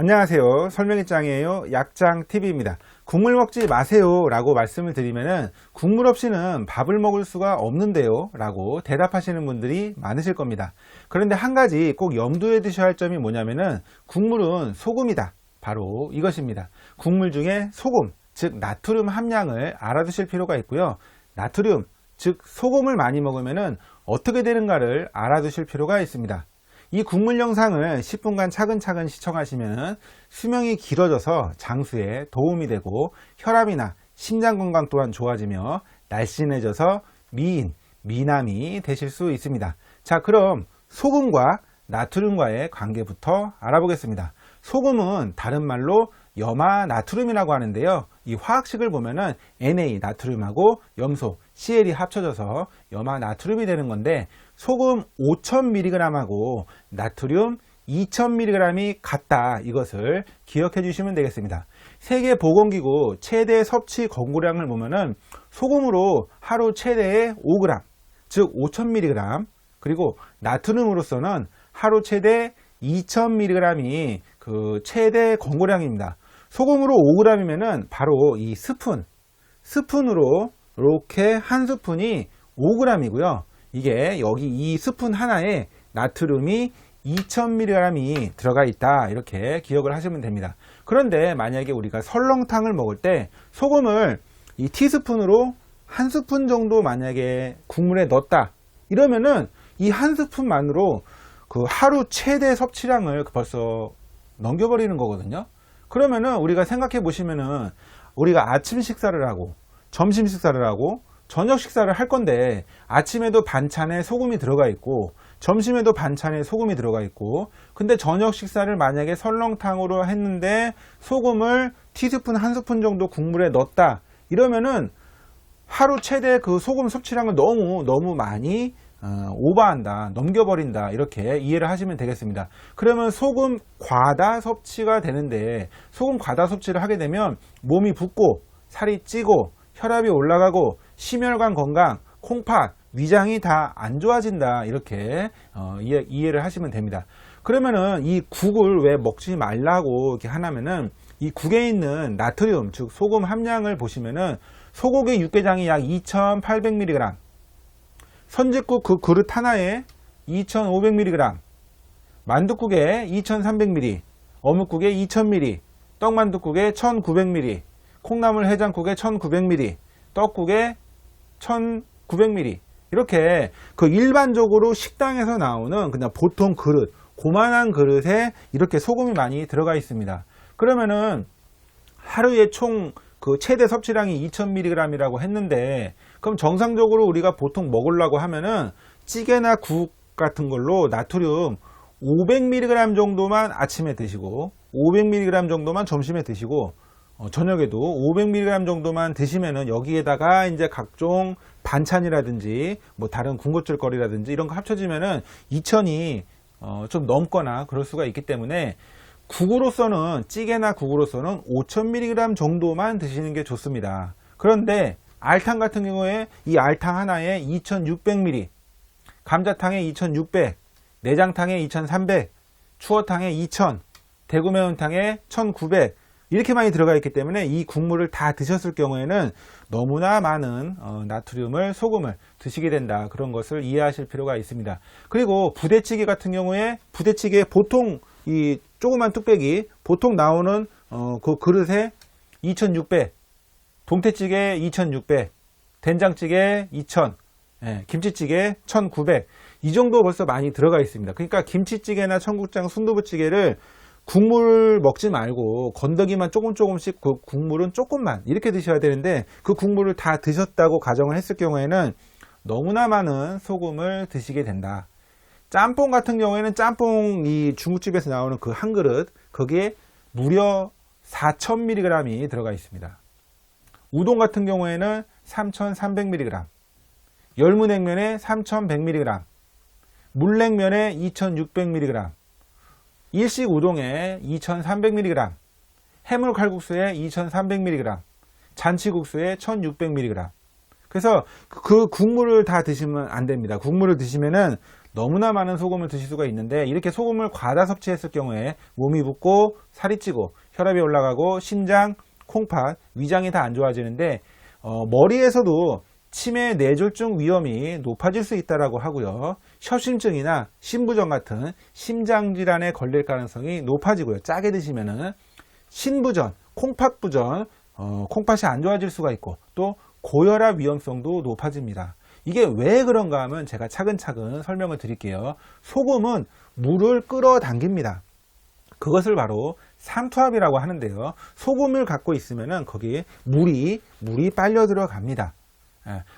안녕하세요. 설명이 짱이에요. 약짱TV입니다. 국물 먹지 마세요 라고 말씀을 드리면은 국물 없이는 밥을 먹을 수가 없는데요 라고 대답하시는 분들이 많으실 겁니다. 그런데 한 가지 꼭 염두에 두셔야 할 점이 뭐냐면은 국물은 소금이다. 바로 이것입니다. 국물 중에 소금, 즉 나트륨 함량을 알아두실 필요가 있고요. 나트륨, 즉 소금을 많이 먹으면은 어떻게 되는가를 알아두실 필요가 있습니다. 이 국물 영상을 10분간 차근차근 시청하시면 수명이 길어져서 장수에 도움이 되고 혈압이나 심장 건강 또한 좋아지며 날씬해져서 미남이 되실 수 있습니다. 자, 그럼 소금과 나트륨과의 관계부터 알아보겠습니다. 소금은 다른 말로 염화나트륨이라고 하는데요. 이 화학식을 보면은 Na 나트륨하고 염소 Cl이 합쳐져서 염화나트륨이 되는 건데 소금 5000mg하고 나트륨 2000mg이 같다. 이것을 기억해 주시면 되겠습니다. 세계보건기구 최대 섭취 권고량을 보면은 소금으로 하루 최대 5g, 즉 5000mg, 그리고 나트륨으로서는 하루 최대 2000mg이 그 최대 권고량입니다. 소금으로 5g이면은 바로 이 스푼으로 이렇게 한 스푼이 5g이고요. 이게 여기 이 스푼 하나에 나트륨이 2000mg이 들어가 있다. 이렇게 기억을 하시면 됩니다. 그런데 만약에 우리가 설렁탕을 먹을 때 소금을 이 티스푼으로 한 스푼 정도 만약에 국물에 넣었다. 이러면은 이 한 스푼만으로 그 하루 최대 섭취량을 벌써 넘겨버리는 거거든요. 그러면은 우리가 생각해 보시면은 우리가 아침 식사를 하고 점심 식사를 하고 저녁 식사를 할 건데 아침에도 반찬에 소금이 들어가 있고 점심에도 반찬에 소금이 들어가 있고 근데 저녁 식사를 만약에 설렁탕으로 했는데 소금을 티스푼 한 스푼 정도 국물에 넣었다. 이러면은 하루 최대 그 소금 섭취량을 너무 많이 오버한다, 넘겨버린다, 이렇게 이해를 하시면 되겠습니다. 그러면 소금 과다 섭취가 되는데 소금 과다 섭취를 하게 되면 몸이 붓고 살이 찌고 혈압이 올라가고 심혈관 건강, 콩팥, 위장이 다 안 좋아진다, 이렇게 이해를 하시면 됩니다. 그러면은 이 국을 왜 먹지 말라고 이렇게 하냐면은 이 국에 있는 나트륨, 즉 소금 함량을 보시면은 소고기 육개장이 약 2800mg, 선짓국 그 그릇 하나에 2500mg, 만둣국에 2300mg, 어묵국에 2000mg, 떡만둣국에 1900mg, 콩나물 해장국에 1900mg, 떡국에 1900mg. 이렇게 그 일반적으로 식당에서 나오는 그냥 보통 그릇, 고만한 그릇에 이렇게 소금이 많이 들어가 있습니다. 그러면은 하루에 총 그 최대 섭취량이 2000mg이라고 했는데 그럼 정상적으로 우리가 보통 먹으려고 하면은 찌개나 국 같은 걸로 나트륨 500mg 정도만 아침에 드시고 500mg 정도만 점심에 드시고 저녁에도 500mg 정도만 드시면은 여기에다가 이제 각종 반찬이라든지 뭐 다른 군것질거리라든지 이런 거 합쳐지면은 2000이 좀 넘거나 그럴 수가 있기 때문에 국으로서는 찌개나 국으로서는 5000mg 정도만 드시는 게 좋습니다. 그런데 알탕 같은 경우에 이 알탕 하나에 2600mg, 감자탕에 2600, 내장탕에 2300, 추어탕에 2000, 대구매운탕에 1900 이렇게 많이 들어가 있기 때문에 이 국물을 다 드셨을 경우에는 너무나 많은 나트륨을, 소금을 드시게 된다. 그런 것을 이해하실 필요가 있습니다. 그리고 부대찌개 같은 경우에 부대찌개 보통 이 조그만 뚝배기 보통 나오는 그 그릇에 2600, 동태찌개 2600, 된장찌개 2000, 김치찌개 1900 이 정도 벌써 많이 들어가 있습니다. 그러니까 김치찌개나 청국장, 순두부찌개를 국물 먹지 말고 건더기만 조금씩 그 국물은 조금만 이렇게 드셔야 되는데 그 국물을 다 드셨다고 가정을 했을 경우에는 너무나 많은 소금을 드시게 된다. 짬뽕 같은 경우에는 짬뽕 이 중국집에서 나오는 그 한 그릇 거기에 무려 4000mg이 들어가 있습니다. 우동 같은 경우에는 3300mg, 열무냉면에 3100mg, 물냉면에 2600mg, 일식 우동에 2300mg, 해물칼국수에 2300mg, 잔치국수에 1600mg. 그래서 그 국물을 다 드시면 안 됩니다. 국물을 드시면은 너무나 많은 소금을 드실 수가 있는데, 이렇게 소금을 과다 섭취했을 경우에 몸이 붓고 살이 찌고 혈압이 올라가고 심장, 콩팥, 위장이 다 안 좋아지는데 머리에서도 치매 뇌졸중 위험이 높아질 수 있다고 하고요. 협심증이나 심부전 같은 심장질환에 걸릴 가능성이 높아지고요. 짜게 드시면은 신부전, 콩팥부전, 콩팥이 안 좋아질 수가 있고 또 고혈압 위험성도 높아집니다. 이게 왜 그런가 하면 제가 차근차근 설명을 드릴게요. 소금은 물을 끌어당깁니다. 그것을 바로 삼투압이라고 하는데요. 소금을 갖고 있으면은 거기에 물이 빨려 들어갑니다.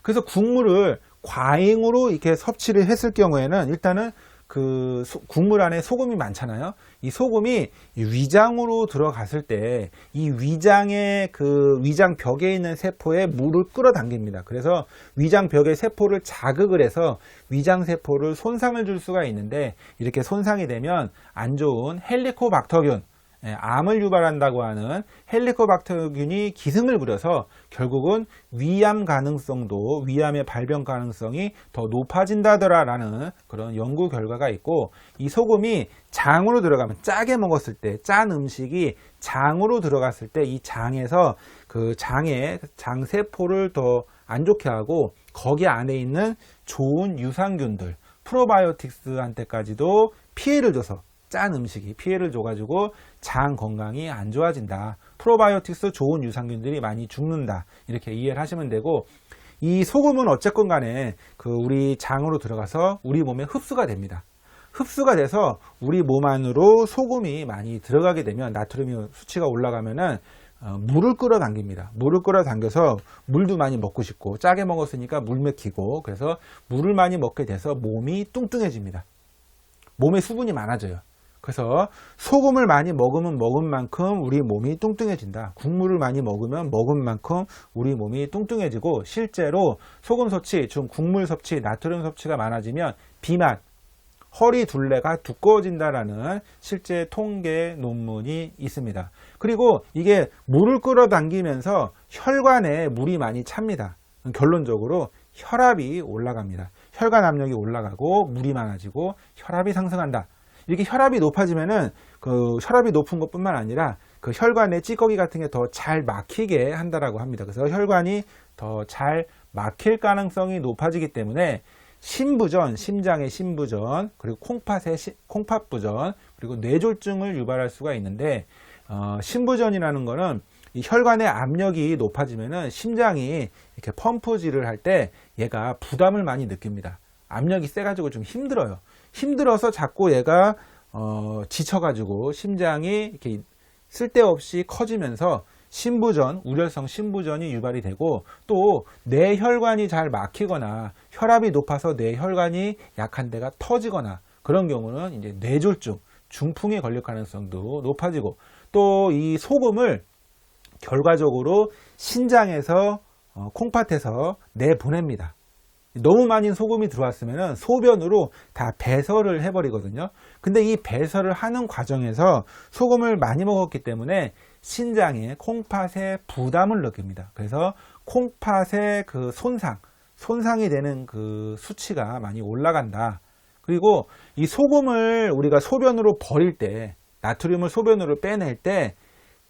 그래서 국물을 과잉으로 이렇게 섭취를 했을 경우에는 일단은 그 국물 안에 소금이 많잖아요. 이 소금이 위장으로 들어갔을 때 이 위장의 그 위장벽에 있는 세포에 물을 끌어당깁니다. 그래서 위장벽의 세포를 자극을 해서 위장세포를 손상을 줄 수가 있는데, 이렇게 손상이 되면 안 좋은 헬리코박터균, 암을 유발한다고 하는 헬리코박터균이 기승을 부려서 결국은 위암 가능성도, 위암의 발병 가능성이 더 높아진다더라라는 그런 연구 결과가 있고, 이 소금이 장으로 들어가면, 짜게 먹었을 때, 짠 음식이 장으로 들어갔을 때 이 장에서 그 장의 장세포를 더 안 좋게 하고 거기 안에 있는 좋은 유산균들, 프로바이오틱스한테까지도 피해를 줘서, 짠 음식이 피해를 줘가지고 장 건강이 안 좋아진다. 프로바이오틱스 좋은 유산균들이 많이 죽는다. 이렇게 이해를 하시면 되고, 이 소금은 어쨌건 간에 그 우리 장으로 들어가서 우리 몸에 흡수가 됩니다. 흡수가 돼서 우리 몸 안으로 소금이 많이 들어가게 되면 나트륨 수치가 올라가면은 물을 끌어당깁니다. 물을 끌어당겨서 물도 많이 먹고 싶고, 짜게 먹었으니까 물 맥히고, 그래서 물을 많이 먹게 돼서 몸이 뚱뚱해집니다. 몸에 수분이 많아져요. 그래서 소금을 많이 먹으면 먹은 만큼 우리 몸이 뚱뚱해진다. 국물을 많이 먹으면 먹은 만큼 우리 몸이 뚱뚱해지고, 실제로 소금 섭취, 좀 국물 섭취, 나트륨 섭취가 많아지면 비만, 허리 둘레가 두꺼워진다라는 실제 통계 논문이 있습니다. 그리고 이게 물을 끌어당기면서 혈관에 물이 많이 찹니다. 결론적으로 혈압이 올라갑니다. 혈관 압력이 올라가고 물이 많아지고 혈압이 상승한다. 이렇게 혈압이 높아지면은 그 혈압이 높은 것뿐만 아니라 그 혈관에 찌꺼기 같은 게 더 잘 막히게 한다라고 합니다. 그래서 혈관이 더 잘 막힐 가능성이 높아지기 때문에 심부전, 심장의 심부전, 그리고 콩팥부전, 그리고 뇌졸중을 유발할 수가 있는데, 심부전이라는 거는 이 혈관의 압력이 높아지면은 심장이 이렇게 펌프질을 할 때 얘가 부담을 많이 느낍니다. 압력이 세가지고 좀 힘들어요. 힘들어서 자꾸 얘가 지쳐가지고 심장이 이렇게 쓸데없이 커지면서 심부전, 우려성 심부전이 유발이 되고, 또 뇌혈관이 잘 막히거나 혈압이 높아서 뇌혈관이 약한 데가 터지거나 그런 경우는 이제 뇌졸중, 중풍에 걸릴 가능성도 높아지고, 또 이 소금을 결과적으로 신장에서 콩팥에서 내보냅니다. 너무 많은 소금이 들어왔으면 소변으로 다 배설을 해버리거든요. 근데 이 배설을 하는 과정에서 소금을 많이 먹었기 때문에 신장에, 콩팥에 부담을 느낍니다. 그래서 콩팥의 그 손상이 되는 그 수치가 많이 올라간다. 그리고 이 소금을 우리가 소변으로 버릴 때, 나트륨을 소변으로 빼낼 때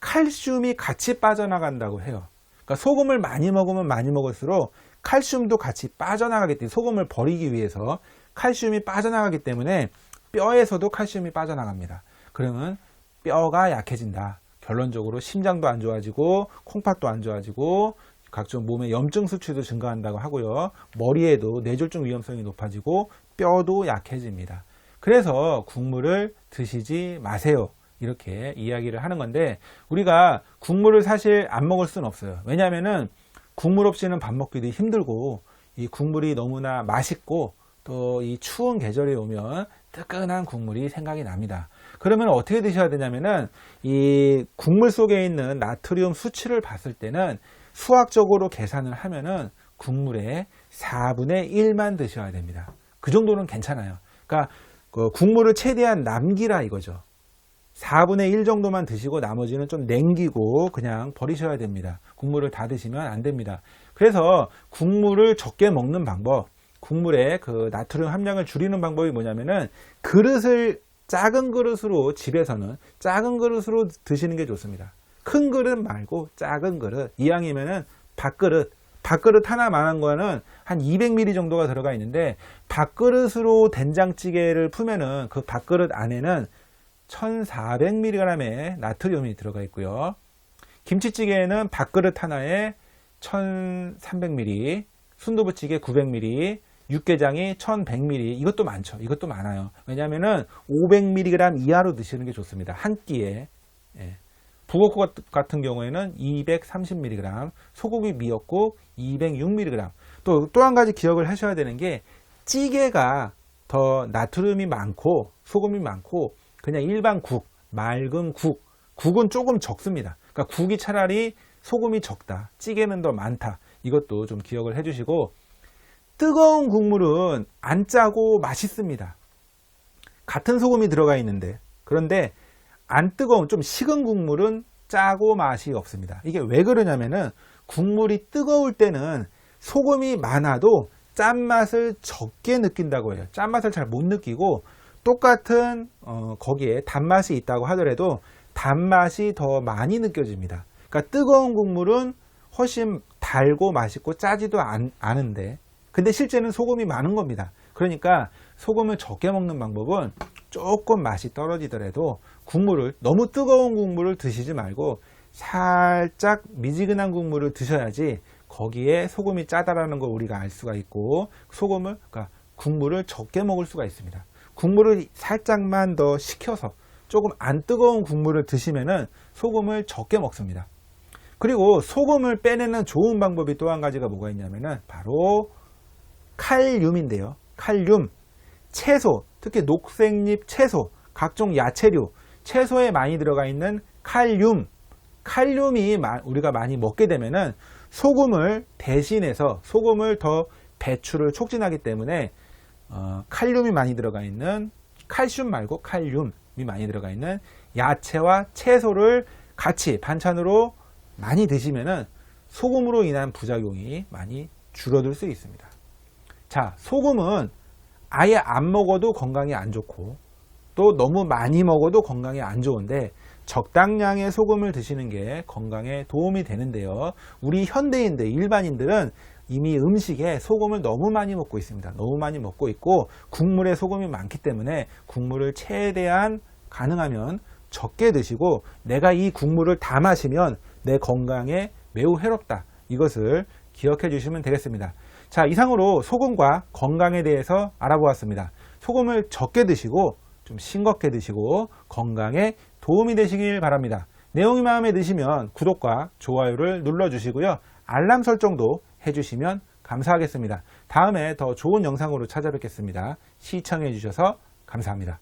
칼슘이 같이 빠져나간다고 해요. 그러니까 소금을 많이 먹으면 많이 먹을수록 칼슘도 같이 빠져나가기 때문에, 소금을 버리기 위해서 칼슘이 빠져나가기 때문에 뼈에서도 칼슘이 빠져나갑니다. 그러면 뼈가 약해진다. 결론적으로 심장도 안 좋아지고 콩팥도 안 좋아지고 각종 몸의 염증 수치도 증가한다고 하고요. 머리에도 뇌졸중 위험성이 높아지고 뼈도 약해집니다. 그래서 국물을 드시지 마세요. 이렇게 이야기를 하는 건데, 우리가 국물을 사실 안 먹을 수는 없어요. 왜냐하면은 국물 없이는 밥 먹기도 힘들고, 이 국물이 너무나 맛있고, 또 이 추운 계절에 오면 뜨끈한 국물이 생각이 납니다. 그러면 어떻게 드셔야 되냐면은, 이 국물 속에 있는 나트륨 수치를 봤을 때는 수학적으로 계산을 하면은 국물의 4분의 1만 드셔야 됩니다. 그 정도는 괜찮아요. 그러니까 그 국물을 최대한 남기라 이거죠. 4분의 1 정도만 드시고 나머지는 좀 남기고 그냥 버리셔야 됩니다. 국물을 다 드시면 안 됩니다. 그래서 국물을 적게 먹는 방법, 국물에 그 나트륨 함량을 줄이는 방법이 뭐냐면은 그릇을 작은 그릇으로 집에서는 작은 그릇으로 드시는 게 좋습니다. 큰 그릇 말고 작은 그릇. 이왕이면은 밥그릇 하나만한 거는 한 200ml 정도가 들어가 있는데 밥그릇으로 된장찌개를 풀면은 그 밥그릇 안에는 1400mg의 나트륨이 들어가 있고요. 김치찌개에는 밥그릇 하나에 1300ml, 순두부찌개 900ml, 육개장이 1100ml. 이것도 많죠. 이것도 많아요. 왜냐하면은 500mg 이하로 드시는 게 좋습니다. 한 끼에. 예. 북엇국 같은 경우에는 230mg, 소고기 미역국 206mg. 또 한 가지 기억을 하셔야 되는 게 찌개가 더 나트륨이 많고 소금이 많고 그냥 일반 국, 맑은 국은 조금 적습니다. 그러니까 국이 차라리 소금이 적다, 찌개는 더 많다. 이것도 좀 기억을 해주시고, 뜨거운 국물은 안 짜고 맛있습니다. 같은 소금이 들어가 있는데, 그런데 안 뜨거운 좀 식은 국물은 짜고 맛이 없습니다. 이게 왜 그러냐면은 국물이 뜨거울 때는 소금이 많아도 짠맛을 적게 느낀다고 해요. 짠맛을 잘 못 느끼고 똑같은 거기에 단맛이 있다고 하더라도 단맛이 더 많이 느껴집니다. 그러니까 뜨거운 국물은 훨씬 달고 맛있고 짜지도 않은데 근데 실제는 소금이 많은 겁니다. 그러니까 소금을 적게 먹는 방법은 조금 맛이 떨어지더라도 국물을, 너무 뜨거운 국물을 드시지 말고 살짝 미지근한 국물을 드셔야지 거기에 소금이 짜다라는 걸 우리가 알 수가 있고, 그러니까 국물을 적게 먹을 수가 있습니다. 국물을 살짝만 더 식혀서 조금 안 뜨거운 국물을 드시면은 소금을 적게 먹습니다. 그리고 소금을 빼내는 좋은 방법이 또 한 가지가 뭐가 있냐면은 바로 칼륨인데요. 칼륨, 채소, 특히 녹색잎 채소, 각종 야채류, 채소에 많이 들어가 있는 칼륨이 우리가 많이 먹게 되면은 소금을 대신해서 소금을 더 배출을 촉진하기 때문에 칼륨이 많이 들어가 있는, 칼슘 말고 칼륨이 많이 들어가 있는 야채와 채소를 같이 반찬으로 많이 드시면은 소금으로 인한 부작용이 많이 줄어들 수 있습니다. 자, 소금은 아예 안 먹어도 건강에 안 좋고 또 너무 많이 먹어도 건강에 안 좋은데 적당량의 소금을 드시는 게 건강에 도움이 되는데요. 우리 현대인들, 일반인들은 이미 음식에 소금을 너무 많이 먹고 있습니다. 너무 많이 먹고 있고 국물에 소금이 많기 때문에 국물을 최대한 가능하면 적게 드시고, 내가 이 국물을 다 마시면 내 건강에 매우 해롭다. 이것을 기억해 주시면 되겠습니다. 자, 이상으로 소금과 건강에 대해서 알아보았습니다. 소금을 적게 드시고 좀 싱겁게 드시고 건강에 도움이 되시길 바랍니다. 내용이 마음에 드시면 구독과 좋아요를 눌러주시고요. 알람 설정도 해주시면 감사하겠습니다. 다음에 더 좋은 영상으로 찾아뵙겠습니다. 시청해 주셔서 감사합니다.